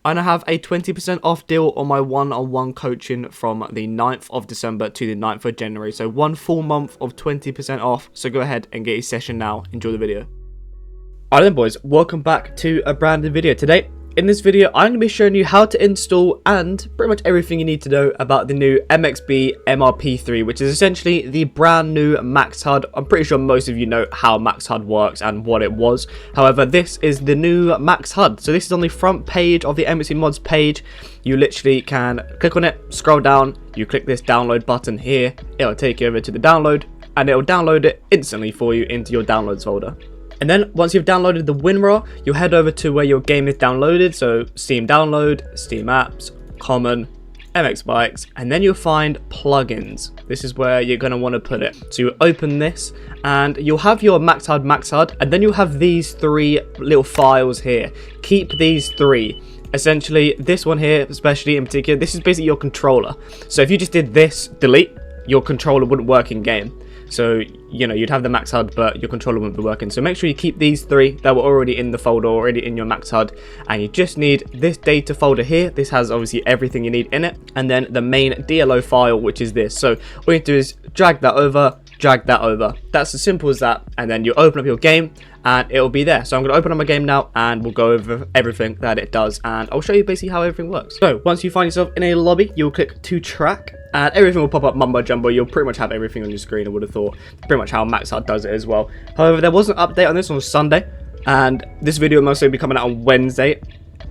And I have a 20% off deal on my one-on-one coaching from the 9th of December to the 9th of January. So 1 full month of 20% off. So go ahead and get your session now. Enjoy the video. Alright then boys, welcome back to a brand new video. Today, in this video, I'm going to be showing you how to install and pretty much everything you need to know about the new MXB MRP3, which is essentially the brand new Max HUD. I'm pretty sure most of you know how Max HUD works and what it was. However, this is the new Max HUD. So this is on the front page of the MXB mods page. You literally can click on it, scroll down, you click this download button here. It'll take you over to the download and it'll download it instantly for you into your downloads folder. And then once you've downloaded the WinRAR, you'll head over to where your game is downloaded. So Steam Download, Steam Apps, Common, MX Bikes, and then you'll find plugins. This is where you're going to want to put it. So you open this and you'll have your Max HUD, and then you'll have these three little files here. Keep these three. Essentially, this one here, especially in particular, this is basically your controller. So if you just did this, delete, your controller wouldn't work in game. So, you know, you'd have the Max HUD, but your controller wouldn't be working. So make sure you keep these three that were already in the folder, already in your Max HUD. And you just need this data folder here. This has obviously everything you need in it. And then the main DLO file, which is this. So all you do is drag that over, drag that over. That's as simple as that. And then you open up your game and it'll be there. So I'm going to open up my game now and we'll go over everything that it does. And I'll show you basically how everything works. So once you find yourself in a lobby, you'll click to track. And everything will pop up mumbo jumbo. You'll pretty much have everything on your screen, I would have thought. Pretty much how Max HUD does it as well. However, there was an update on this on Sunday. And this video will mostly be coming out on Wednesday.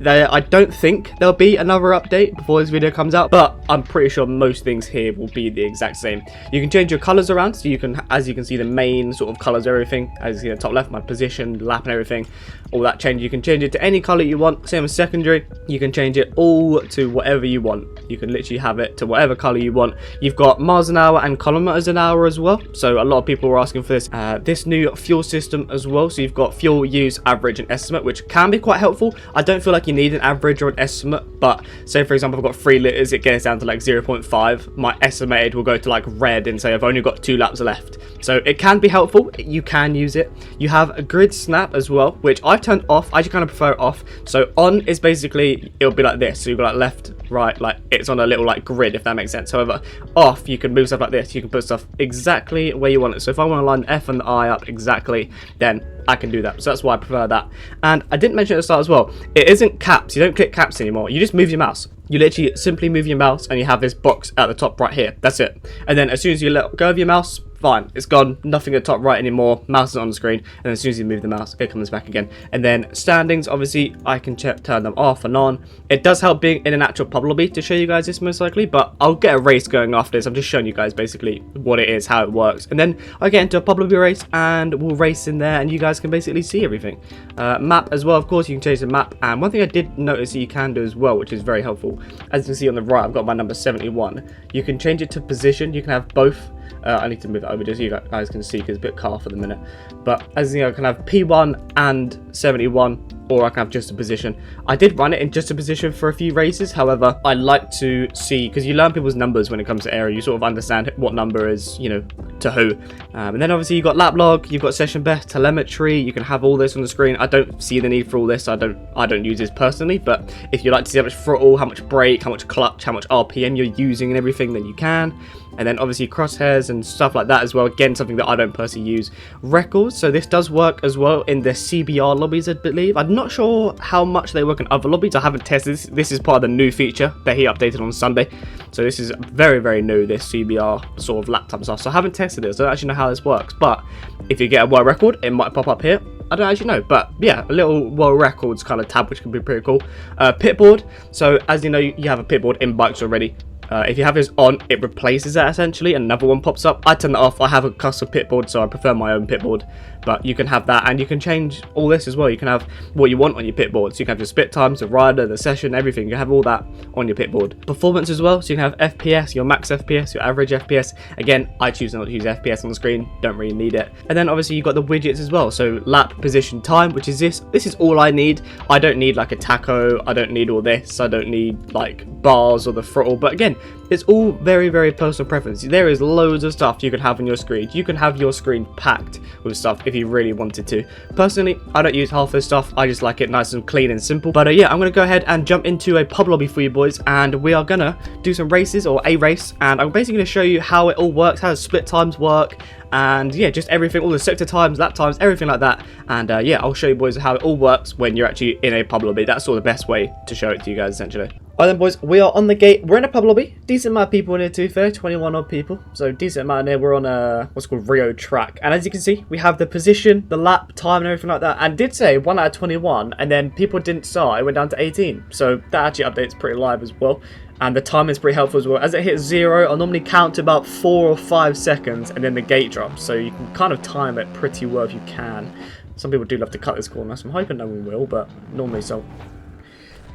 I don't think there'll be another update before this video comes out, but I'm pretty sure most things here will be the exact same. You can change your colors around, so you can, as you can see, the main sort of colors of everything. As you see, the top left, my position, lap, and everything, all that change. You can change it to any color you want. Same as secondary, you can change it all to whatever you want. You can literally have it to whatever color you want. You've got miles an hour and kilometers an hour as well. So a lot of people were asking for this. This new fuel system as well. So you've got fuel use, average, and estimate, which can be quite helpful. I don't feel like you need an average or an estimate, but say for example I've got 3 liters, it gets down to like 0.5. My estimated will go to like red and say I've only got 2 laps left. So it can be helpful. You can use it. You have a grid snap as well, which I've turned off. I just kind of prefer it off. So on is basically, it'll be like this. So you've got like left, right, like it's on a little like grid, if that makes sense. However, off, you can move stuff like this. You can put stuff exactly where you want it. So if I want to line the F and the I up exactly, then I can do that. So that's why I prefer that. And I didn't mention at the start as well, it isn't caps. You don't click caps anymore. You just move your mouse. You literally simply move your mouse and you have this box at the top right here. That's it. And then as soon as you let go of your mouse, fine, it's gone. Nothing at the top right anymore. Mouse is on the screen. And then as soon as you move the mouse, it comes back again. And then standings, obviously, I can turn them off and on. It does help being in an actual pub lobby to show you guys this most likely, but I'll get a race going after this. I'm just showing you guys basically what it is, how it works. And then I get into a pub lobby race and we'll race in there and you guys can basically see everything. Map as well, of course, you can change the map. And one thing I did notice that you can do as well, which is very helpful. As you can see on the right, I've got my number 71. You can change it to position. You can have both. I need to move that over just so you guys can see because it's a bit car for the minute. But as you know, I can have P1 and 71, or I can have just a position. I did run it in just a position for a few races. However, I like to see, because you learn people's numbers when it comes to area. You sort of understand what number is, you know, to who. And then obviously you've got lap log, you've got session best, telemetry. You can have all this on the screen. I don't see the need for all this. I don't use this personally. But if you like to see how much throttle, how much brake, how much clutch, how much RPM you're using and everything, then you can. And then obviously crosshairs and stuff like that as well. Again, something that I don't personally use. Records. So this does work as well in the CBR lobbies, I believe. I'm not sure how much they work in other lobbies. I haven't tested this. This is part of the new feature that he updated on Sunday. So this is very, very new, this CBR sort of laptop stuff. So I haven't tested it. So I don't actually know how this works. But if you get a world record, it might pop up here. I don't actually know, but yeah, a little world records kind of tab, which can be pretty cool. Pitboard. So as you know, you have a pitboard in bikes already. If you have this on, it replaces that essentially, and another one pops up. I turn that off. I have a custom pitboard, so I prefer my own pitboard. But you can have that, and you can change all this as well. You can have what you want on your pitboard. So you can have your split times, the rider, the session, everything. You can have all that on your pitboard. Performance as well. So you can have FPS, your max FPS, your average FPS. Again, I choose not to use FPS on the screen. Don't really need it. And then obviously you've got the widgets as well. So lap, position, time, which is this. This is all I need. I don't need like a tacho. I don't need all this. I don't need like bars or the throttle, but again, it's all very, very personal preference. There is loads of stuff you could have on your screen. You can have your screen packed with stuff if you really wanted to. Personally, I don't use half this stuff. I just like it nice and clean and simple. But yeah, I'm going to go ahead and jump into a pub lobby for you boys, and we are going to do some races, or a race, and I'm basically going to show you how it all works, how the split times work, and yeah, just everything, all the sector times, lap times, everything like that. And yeah, I'll show you boys how it all works when you're actually in a pub lobby. That's all the best way to show it to you guys, essentially. Alright then boys, we are on the gate. We're in a pub lobby. Decent amount of people in here to be fair, 21 odd people. So decent amount in here. We're on a, what's called Rio track. And as you can see, we have the position, the lap, time and everything like that. And it did say 1 out of 21, and then people didn't start. It went down to 18. So that actually updates pretty live as well. And the time is pretty helpful as well. As it hits 0, I'll normally count to about 4 or 5 seconds, and then the gate drops. So you can kind of time it pretty well if you can. Some people do love to cut this corner, so I'm hoping no one will, but normally so.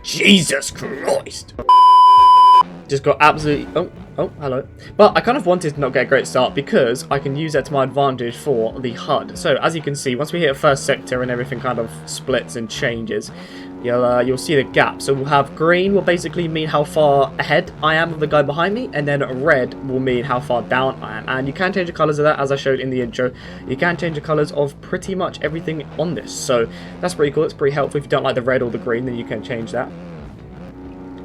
Jesus Christ! Just got absolutely... Oh, hello. But I kind of wanted to not get a great start because I can use that to my advantage for the HUD. So as you can see, once we hit a first sector and everything kind of splits and changes, you'll see the gap. So we'll have green will basically mean how far ahead I am of the guy behind me, and then red will mean how far down I am. And you can change the colours of that, as I showed in the intro. You can change the colours of pretty much everything on this. So that's pretty cool. It's pretty helpful. If you don't like the red or the green, then you can change that.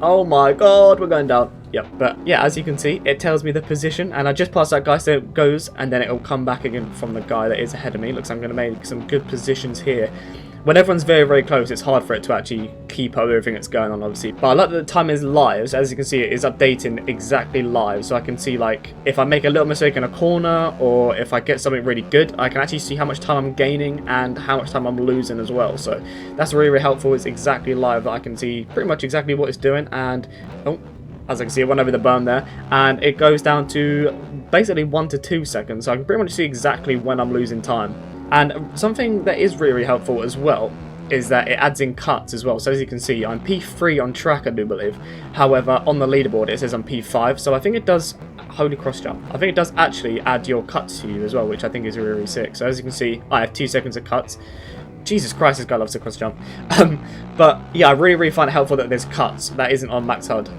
Oh my god, we're going down. Yep, but yeah, as you can see, it tells me the position, and I just passed that guy, so it goes, and then it'll come back again from the guy that is ahead of me. Looks like I'm going to make some good positions here. When everyone's very, very close, it's hard for it to actually keep up with everything that's going on, obviously. But I like that the time is live, so as you can see, it is updating exactly live. So I can see, like, if I make a little mistake in a corner, or if I get something really good, I can actually see how much time I'm gaining and how much time I'm losing as well. So that's really, really helpful. It's exactly live that I can see pretty much exactly what it's doing. And, oh, as I can see, it went over the berm there, and it goes down to basically 1 to 2 seconds. So I can pretty much see exactly when I'm losing time. And something that is really, really helpful as well is that it adds in cuts as well. So as you can see, I'm P3 on track, I do believe. However, on the leaderboard, it says I'm P5. So I think it does, holy cross jump, I think it does actually add your cuts to you as well, which I think is really, really sick. So as you can see, I have 2 seconds of cuts. Jesus Christ, this guy loves to cross jump. But yeah, I really, really find it helpful that there's cuts. That isn't on max HUD.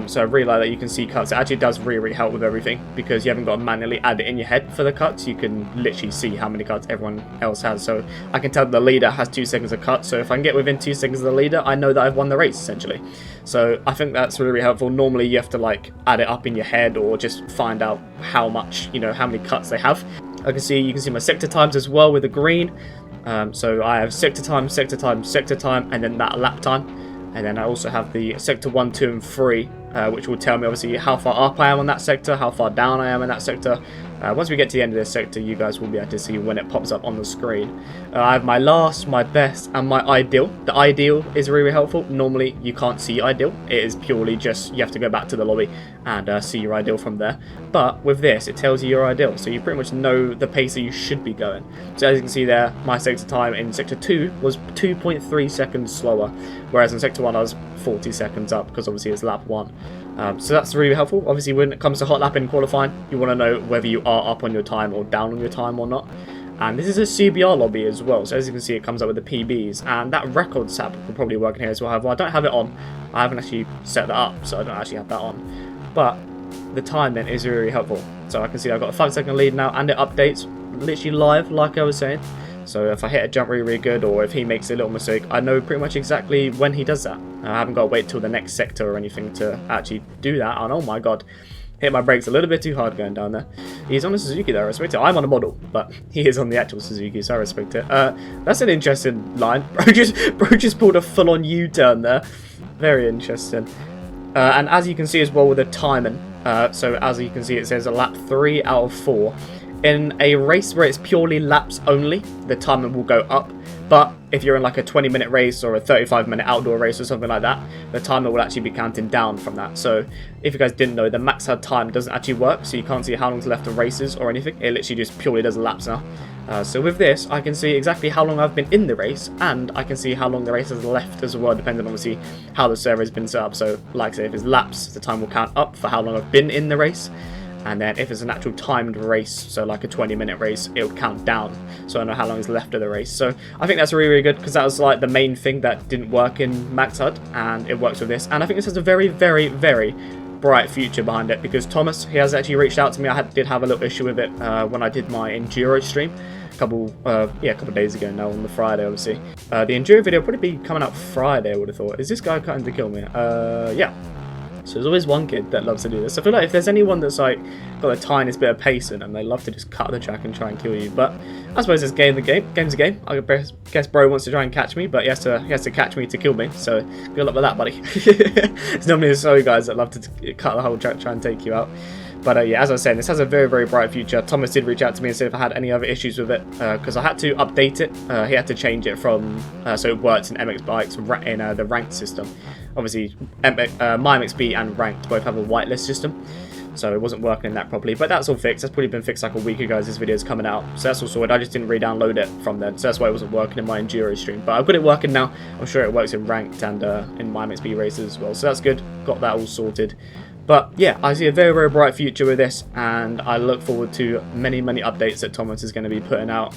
So I really like that you can see cuts. It actually does really, really help with everything because you haven't got to manually add it in your head for the cuts. You can literally see how many cuts everyone else has. So I can tell the leader has 2 seconds of cuts. So if I can get within 2 seconds of the leader, I know that I've won the race, essentially. So I think that's really, really helpful. Normally you have to like add it up in your head or just find out how much, you know, how many cuts they have. You can see my sector times as well with the green. So I have sector time, sector time, sector time, and then that lap time. And then I also have the sector 1, 2, and 3, which will tell me obviously how far up I am on that sector, how far down I am in that sector. Once we get to the end of this sector, you guys will be able to see when it pops up on the screen. I have my last, my best, and my ideal. The ideal is really, really helpful. Normally, you can't see ideal. It is purely just, you have to go back to the lobby and see your ideal from there. But with this, it tells you your ideal. So you pretty much know the pace that you should be going. So as you can see there, my sector time in sector 2 was 2.3 seconds slower. Whereas in sector 1, I was 40 seconds up because obviously it's lap 1. So that's really helpful. Obviously, when it comes to hot lapping qualifying, you want to know whether you are up on your time or down on your time or not. And this is a CBR lobby as well. So as you can see, it comes up with the PBs. And that records tab will probably work in here as well. However, I don't have it on. I haven't actually set that up, so I don't actually have that on. But the timing is really helpful. So I can see I've got a 5-second lead now, and it updates literally live, like I was saying. So if I hit a jump really, really good, or if he makes a little mistake, I know pretty much exactly when he does that. I haven't got to wait till the next sector or anything to actually do that. And oh my god, hit my brakes a little bit too hard going down there. He's on a Suzuki though, I respect it. I'm on a model, but he is on the actual Suzuki, so I respect it. That's an interesting line. Bro just pulled a full-on U-turn there. Very interesting. And as you can see as well with the timing, so as you can see it says a lap 3 out of 4. In a race where it's purely laps only, the timing will go up. But if you're in like a 20-minute race or a 35-minute outdoor race or something like that, the timer will actually be counting down from that. So if you guys didn't know, the max HUD time doesn't actually work, so you can't see how long's left of races or anything. It literally just purely does laps now. So with this, I can see exactly how long I've been in the race, and I can see how long the race has left as well, depending on obviously how the server has been set up. So like I say, if it's laps, the time will count up for how long I've been in the race. and then if it's an actual timed race, so like a 20-minute race, it will count down, so I know how long is left of the race. So I think that's really, really good, because that was like the main thing that didn't work in Max HUD, and it works with this. And I think this has a very, very, very bright future behind it, because Thomas, he has actually reached out to me. I did have a little issue with it when I did my enduro stream a couple days ago now, on the Friday, obviously. The enduro video will probably be coming out Friday, I would have thought. Is this guy cutting to kill me? Yeah. So there's always one kid that loves to do this. I feel like if there's anyone that's like got the tiniest bit of pace in them, they love to just cut the track and try and kill you. But I suppose it's game's a game. I guess bro wants to try and catch me, but he has to catch me to kill me. So good luck with that, buddy. It's normally the slow guys that love to cut the whole track, try and take you out. But yeah, as I was saying, this has a very, very bright future. Thomas did reach out to me and said if I had any other issues with it, because I had to update it. He had to change it from, so it works in MX Bikes in the ranked system. Obviously, MyMXB and ranked both have a whitelist system, so it wasn't working in that properly. But that's all fixed. That's probably been fixed like a week ago as this video is coming out. So that's all sorted. I just didn't re-download it from then, so that's why it wasn't working in my enduro stream. But I've got it working now. I'm sure it works in ranked and in MyMXB races as well. So that's good. Got that all sorted. But yeah, I see a very, very bright future with this, and I look forward to many, many updates that Thomas is going to be putting out.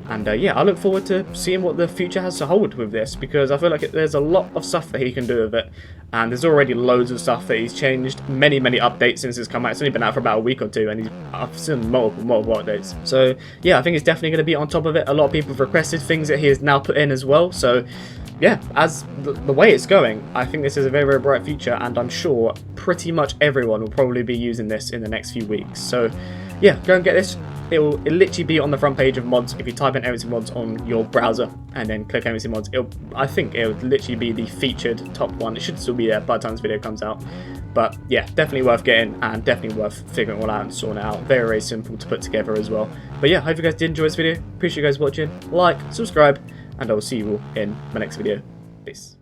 And yeah, I look forward to seeing what the future has to hold with this, because I feel like there's a lot of stuff that he can do with it, and there's already loads of stuff that he's changed. Many, many updates since it's come out. It's only been out for about a week or two, and I've seen multiple updates. So yeah, I think it's definitely going to be on top of it. A lot of people have requested things that he has now put in as well. So yeah, as the way it's going, I think this is a very, very bright future, and I'm sure pretty much everyone will probably be using this in the next few weeks. So yeah, go and get this. It'll literally be on the front page of mods. If you type in MXC mods on your browser and then click MXC mods, I think it'll literally be the featured top one. It should still be there by the time this video comes out. But yeah, definitely worth getting, and definitely worth figuring it all out and sorting it out. Very, very simple to put together as well. But yeah, hope you guys did enjoy this video. Appreciate you guys watching. Like, subscribe, and I will see you all in my next video. Peace.